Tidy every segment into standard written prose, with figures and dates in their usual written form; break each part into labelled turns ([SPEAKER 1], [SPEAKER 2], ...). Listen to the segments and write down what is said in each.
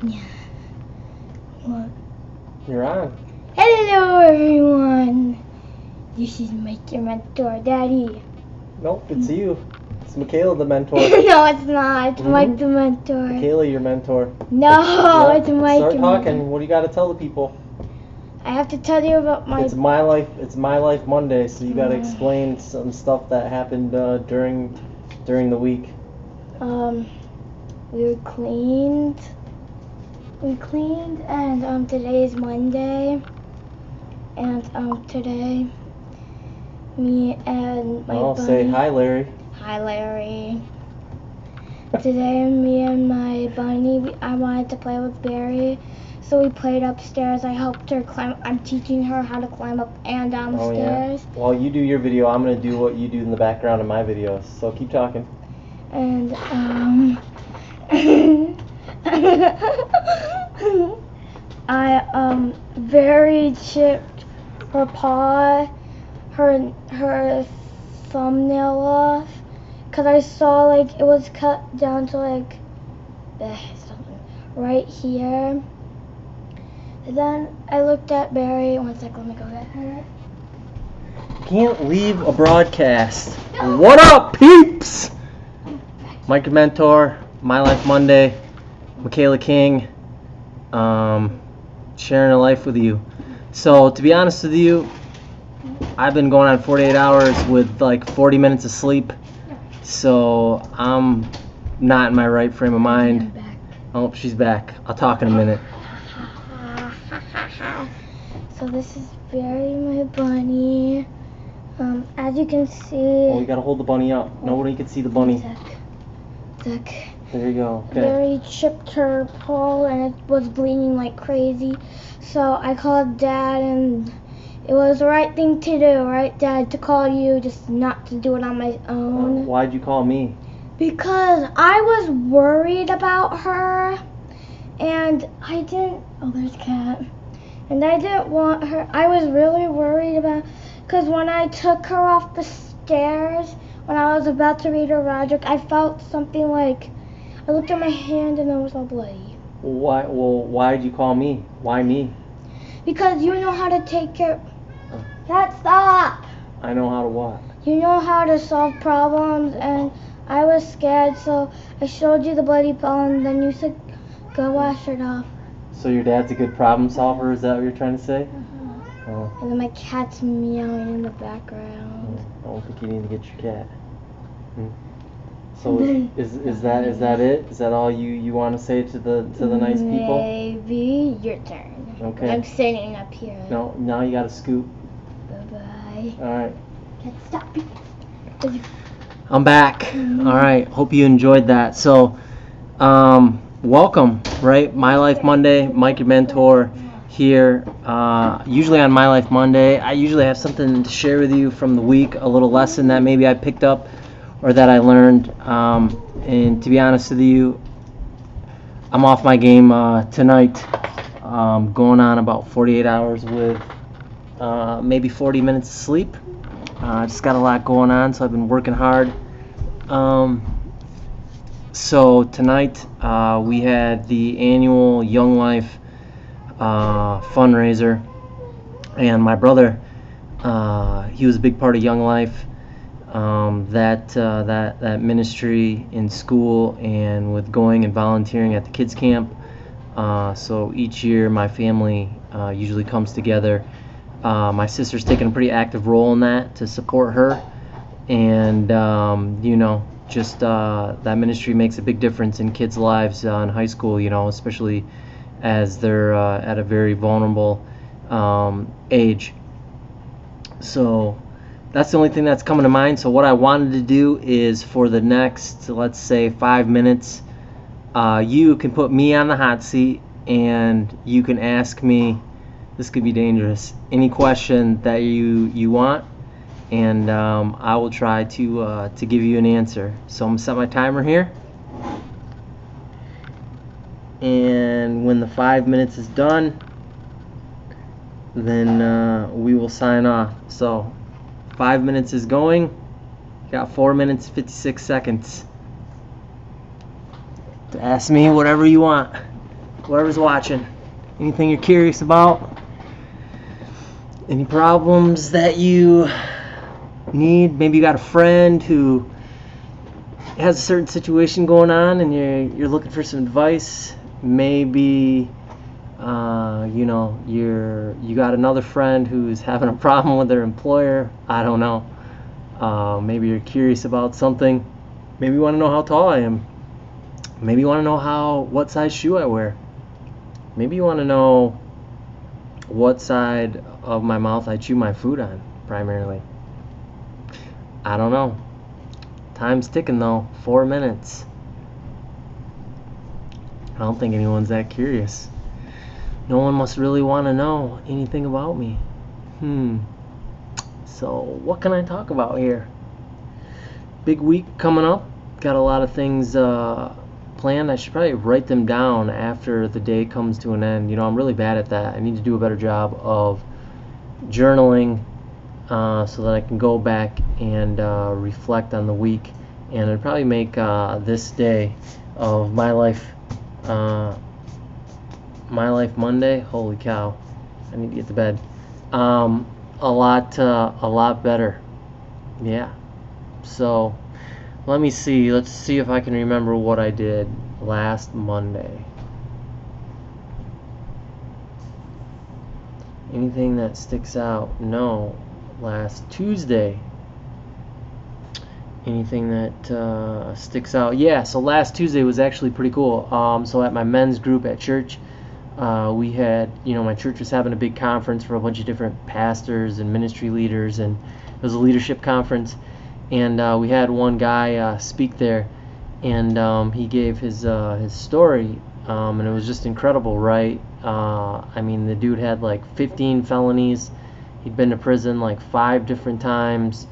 [SPEAKER 1] Yeah. What?
[SPEAKER 2] You're on.
[SPEAKER 1] Hello, everyone. This is Mike, your mentor, Daddy.
[SPEAKER 2] Nope, it's you. It's Michaela, the mentor.
[SPEAKER 1] No, it's not. It's
[SPEAKER 2] Mhm.
[SPEAKER 1] Mike, the mentor.
[SPEAKER 2] Michaela, your mentor.
[SPEAKER 1] No,
[SPEAKER 2] Yep.
[SPEAKER 1] it's Mike.
[SPEAKER 2] Start
[SPEAKER 1] the
[SPEAKER 2] talking.
[SPEAKER 1] mentor.
[SPEAKER 2] What do you got to tell the people?
[SPEAKER 1] I have to tell you about my.
[SPEAKER 2] It's my life. It's my life Monday, so you got to
[SPEAKER 1] Mm.
[SPEAKER 2] explain some stuff that happened during the week.
[SPEAKER 1] We cleaned. We cleaned, and today is Monday, and today, me and my
[SPEAKER 2] Oh,
[SPEAKER 1] bunny.
[SPEAKER 2] say hi, Larry.
[SPEAKER 1] Hi, Larry. Today, me and my bunny, I wanted to play with Barry, so we played upstairs. I helped her climb. I'm teaching her how to climb up and down the
[SPEAKER 2] Oh
[SPEAKER 1] stairs.
[SPEAKER 2] yeah. Well, you do your video. I'm gonna do what you do in the background of my videos. So keep talking.
[SPEAKER 1] And I Barry chipped her paw, her thumbnail off, cause I saw like it was cut down to like something right here. And then I looked at Barry. One sec, let me go get her.
[SPEAKER 2] Can't leave a broadcast. What up, peeps? Mike the Mentor, My Life Monday, Michaela King, sharing a life with you. So, to be honest with you, I've been going on 48 hours with like 40 minutes of sleep. So, I'm not in my right frame of mind. Oh, she's back. I'll talk in a minute.
[SPEAKER 1] So this is Barry, my bunny. As you can see.
[SPEAKER 2] Oh, you gotta hold the bunny up. Nobody can see the bunny.
[SPEAKER 1] Look.
[SPEAKER 2] There you go. Okay.
[SPEAKER 1] Barry chipped her paw and it was bleeding like crazy. So I called Dad, and it was the right thing to do, right, Dad? To call you, just not to do it on my own.
[SPEAKER 2] Why'd you call me?
[SPEAKER 1] Because I was worried about her, and I didn't. Oh, there's Cat. And I didn't want her. I was really worried about. Because when I took her off the stairs, when I was about to read her Roderick, I felt something like. I looked at my hand and it was all bloody.
[SPEAKER 2] Why? Well, why'd you call me? Why me?
[SPEAKER 1] Because you know how to take care. Dad, stop!
[SPEAKER 2] I know how to what?
[SPEAKER 1] You know how to solve problems, and I was scared, so I showed you the bloody paw, and then you said, go wash it off.
[SPEAKER 2] So your dad's a good problem solver? Is that what you're trying to say? Oh.
[SPEAKER 1] And then my cat's meowing in the background.
[SPEAKER 2] I don't think you need to get your cat. So is that it? Is that all you want to say to the nice people?
[SPEAKER 1] Maybe your turn.
[SPEAKER 2] Okay.
[SPEAKER 1] I'm sitting up here.
[SPEAKER 2] No, now you got to scoop.
[SPEAKER 1] Bye-bye.
[SPEAKER 2] All right.
[SPEAKER 1] Cat, stop.
[SPEAKER 2] I'm back. All right. Hope you enjoyed that. So, welcome. Right, My Life Monday. Mike, your mentor, here. Usually on My Life Monday, I usually have something to share with you from the week, a little lesson that maybe I picked up or that I learned. And to be honest with you, I'm off my game tonight. Going on about 48 hours with maybe 40 minutes of sleep. Just got a lot going on, so I've been working hard. So tonight we had the annual Young Life fundraiser, and my brother, he was a big part of Young Life. That ministry in school and with going and volunteering at the kids camp. So each year my family usually comes together. My sister's taken a pretty active role in that to support her, and just that ministry makes a big difference in kids' lives in high school, especially as they're at a very vulnerable age. So that's the only thing that's coming to mind. So what I wanted to do is for the next, let's say, 5 minutes, you can put me on the hot seat and you can ask me, this could be dangerous, any question that you want, and I will try to give you an answer. So I'm going to set my timer here, and when the 5 minutes is done, then we will sign off. So 5 minutes is going. Got 4 minutes 56 seconds to ask me whatever you want. whoever's watching. Anything you're curious about? Any problems that you need? Maybe you got a friend who has a certain situation going on and you're looking for some advice. Maybe you got another friend who's having a problem with their employer. I don't know. Maybe you're curious about something. Maybe you want to know how tall I am. Maybe you want to know what size shoe I wear. Maybe you want to know what side of my mouth I chew my food on, primarily. I don't know. Time's ticking though. 4 minutes. I don't think anyone's that curious. No one must really want to know anything about me. So what can I talk about here? Big week coming up. Got a lot of things planned. I should probably write them down after the day comes to an end. I'm really bad at that. I need to do a better job of journaling so that I can go back and reflect on the week. And I'd probably make this day of my life Monday. Holy cow! I need to get to bed. A lot better. Yeah. So let me see. Let's see if I can remember what I did last Monday. Anything that sticks out? No. Last Tuesday. Anything that sticks out? Yeah, so last Tuesday was actually pretty cool. So at my men's group at church, we had, my church was having a big conference for a bunch of different pastors and ministry leaders, and it was a leadership conference. And we had one guy speak there, and he gave his story, and it was just incredible, right? The dude had like 15 felonies. He'd been to prison like 5 different times.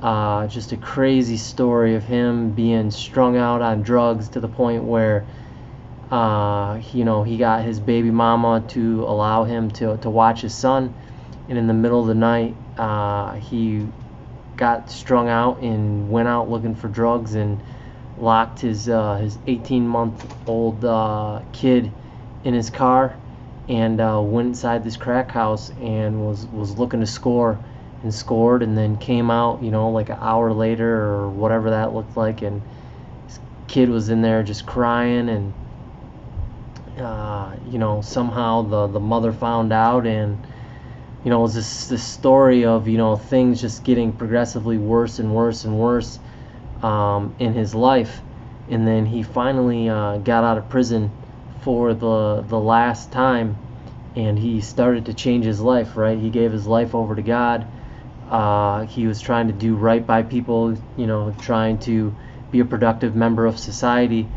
[SPEAKER 2] Just a crazy story of him being strung out on drugs to the point where, he got his baby mama to allow him to watch his son, and in the middle of the night, he got strung out and went out looking for drugs and locked his 18-month-old kid in his car and went inside this crack house and was looking to score, and scored, and then came out like an hour later or whatever that looked like, and his kid was in there just crying, and somehow the mother found out, and it was this story of things just getting progressively worse and worse and worse in his life. And then he finally got out of prison for the last time, and he started to change his life, right? He gave his life over to God. He was trying to do right by people, trying to be a productive member of society,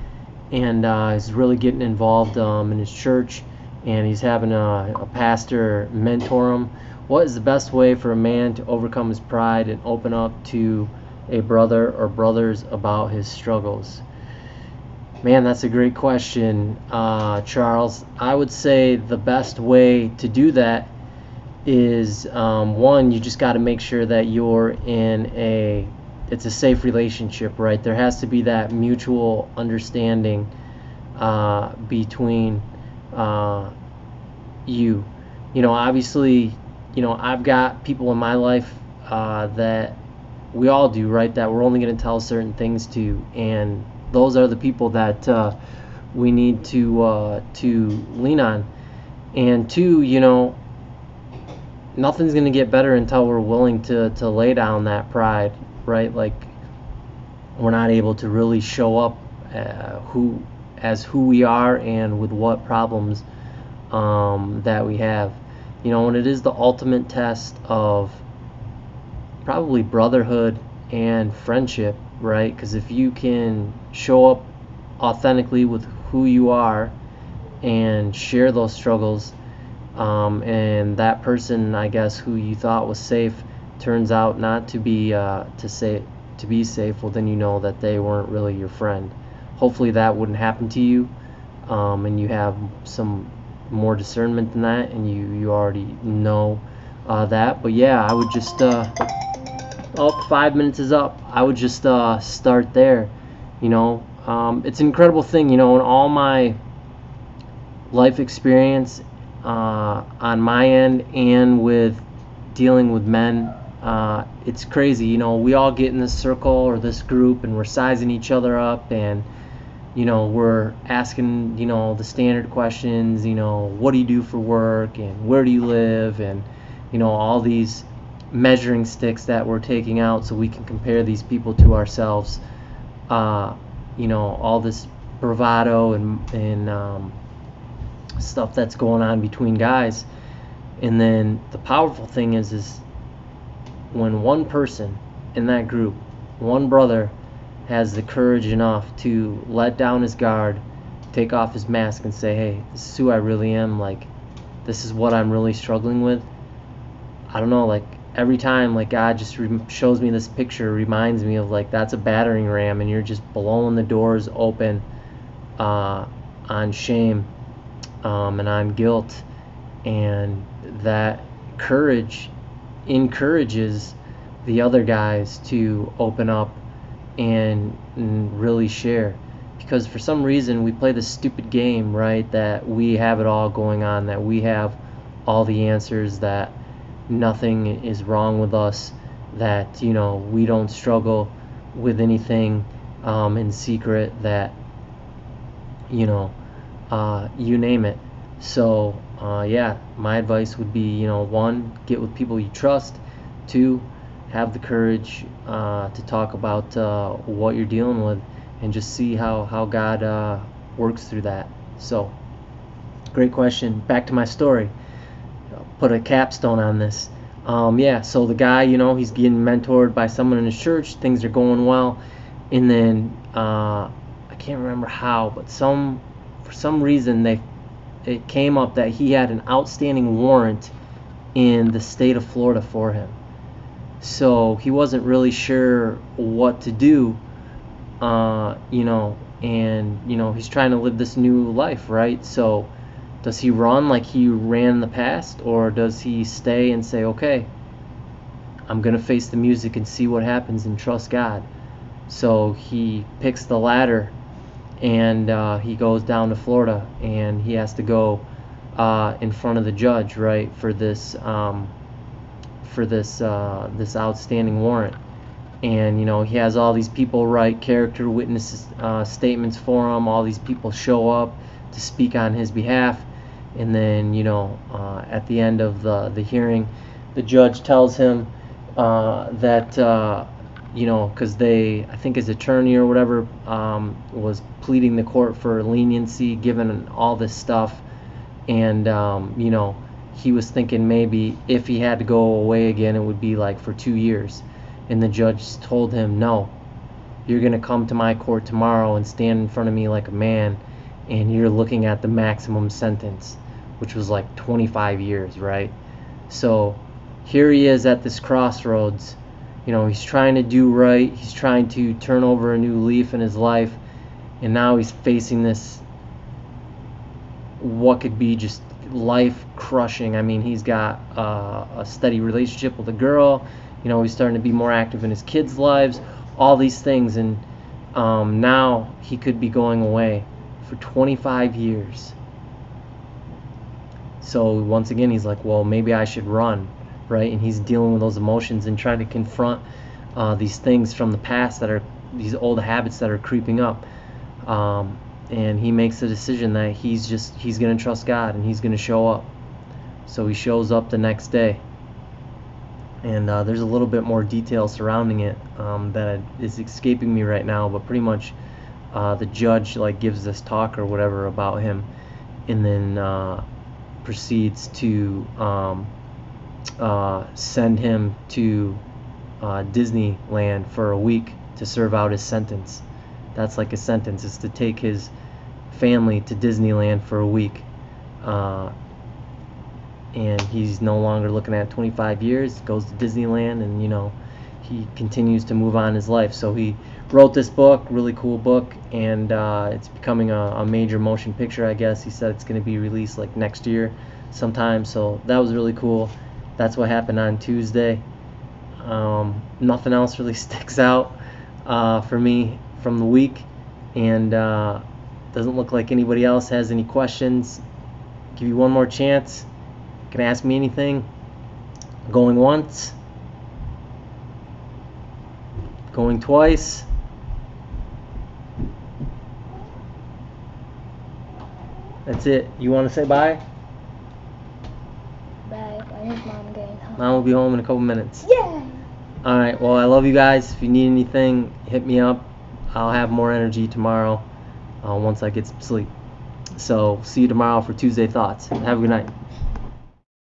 [SPEAKER 2] and he's really getting involved in his church, and he's having a pastor mentor him. What is the best way for a man to overcome his pride and open up to a brother or brothers about his struggles? Man, that's a great question, Charles. I would say the best way to do that is, one, you just got to make sure that you're in it's a safe relationship, right? There has to be that mutual understanding between you. Obviously, I've got people in my life that we all do, right? That we're only going to tell certain things to, and those are the people that we need to lean on. And two, nothing's going to get better until we're willing to lay down that pride, right? Like, we're not able to really show up who we are and with what problems that we have. And it is the ultimate test of probably brotherhood and friendship, right? Because if you can show up authentically with who you are and share those struggles, and that person, I guess, who you thought was safe turns out not to be safe, well, then you know that they weren't really your friend. Hopefully that wouldn't happen to you, and you have some more discernment than that, and you already know that. But yeah, I would just 5 minutes is up. I would just start there. It's an incredible thing, in all my life experience on my end and with dealing with men. It's crazy, we all get in this circle or this group and we're sizing each other up, and we're asking the standard questions, what do you do for work and where do you live, and all these measuring sticks that we're taking out so we can compare these people to ourselves. All this bravado and stuff that's going on between guys. And then the powerful thing is when one person in that group, one brother, has the courage enough to let down his guard, take off his mask and say, hey, this is who I really am, like, this is what I'm really struggling with. I don't know, like, every time, like, God just shows me this picture, reminds me of, like, that's a battering ram and you're just blowing the doors open on shame and on guilt. And that courage encourages the other guys to open up and really share, because for some reason we play this stupid game, right, that we have it all going on, that we have all the answers, that nothing is wrong with us, that we don't struggle with anything in secret, that you name it. So yeah, my advice would be, one, get with people you trust. Two, have the courage to talk about what you're dealing with, and just see how God works through that. So, great question. Back to my story. Put a capstone on this. Yeah, so the guy, he's getting mentored by someone in his church. Things are going well, and then I can't remember how, but for some reason it came up that he had an outstanding warrant in the state of Florida for him. So he wasn't really sure what to do, and he's trying to live this new life, right? So does he run like he ran in the past, or does he stay and say, okay, I'm gonna face the music and see what happens and trust God? So he picks the latter, and he goes down to Florida, and he has to go in front of the judge, right, for this this outstanding warrant. And he has all these people write character witness statements for him. All these people show up to speak on his behalf, and then at the end of the hearing, the judge tells him that because I think his attorney or whatever was pleading the court for leniency given all this stuff, and he was thinking maybe if he had to go away again, it would be like for 2 years. And the judge told him, no, you're going to come to my court tomorrow and stand in front of me like a man, and you're looking at the maximum sentence, which was like 25 years, right? So here he is at this crossroads. He's trying to do right. He's trying to turn over a new leaf in his life, and now he's facing this, what could be just life crushing. I mean, he's got a steady relationship with a girl. He's starting to be more active in his kids' lives, all these things, and now he could be going away for 25 years. So once again, he's like, well, maybe I should run, right? And he's dealing with those emotions and trying to confront these things from the past, that are these old habits that are creeping up. And he makes the decision that he's going to trust God, and he's going to show up. So he shows up the next day, and there's a little bit more detail surrounding it that is escaping me right now, but pretty much the judge gives this talk or whatever about him, and then proceeds to send him to Disneyland for a week to serve out his sentence. That's like a sentence, is to take his family to Disneyland for a week. And he's no longer looking at 25 years, goes to Disneyland, and he continues to move on his life. So he wrote this book, really cool book, and it's becoming a major motion picture, I guess. He said it's going to be released like next year sometime, so that was really cool. That's what happened on Tuesday. Nothing else really sticks out for me from the week, and doesn't look like anybody else has any questions. Give you one more chance. You can ask me anything. Going once. Going twice. That's it. You want to say bye?
[SPEAKER 1] Bye. When is Mom getting home?
[SPEAKER 2] Mom will be home in a couple minutes.
[SPEAKER 1] Yeah.
[SPEAKER 2] Alright, well, I love you guys. If you need anything, hit me up. I'll have more energy tomorrow once I get some sleep. So, see you tomorrow for Tuesday Thoughts. Have a good night.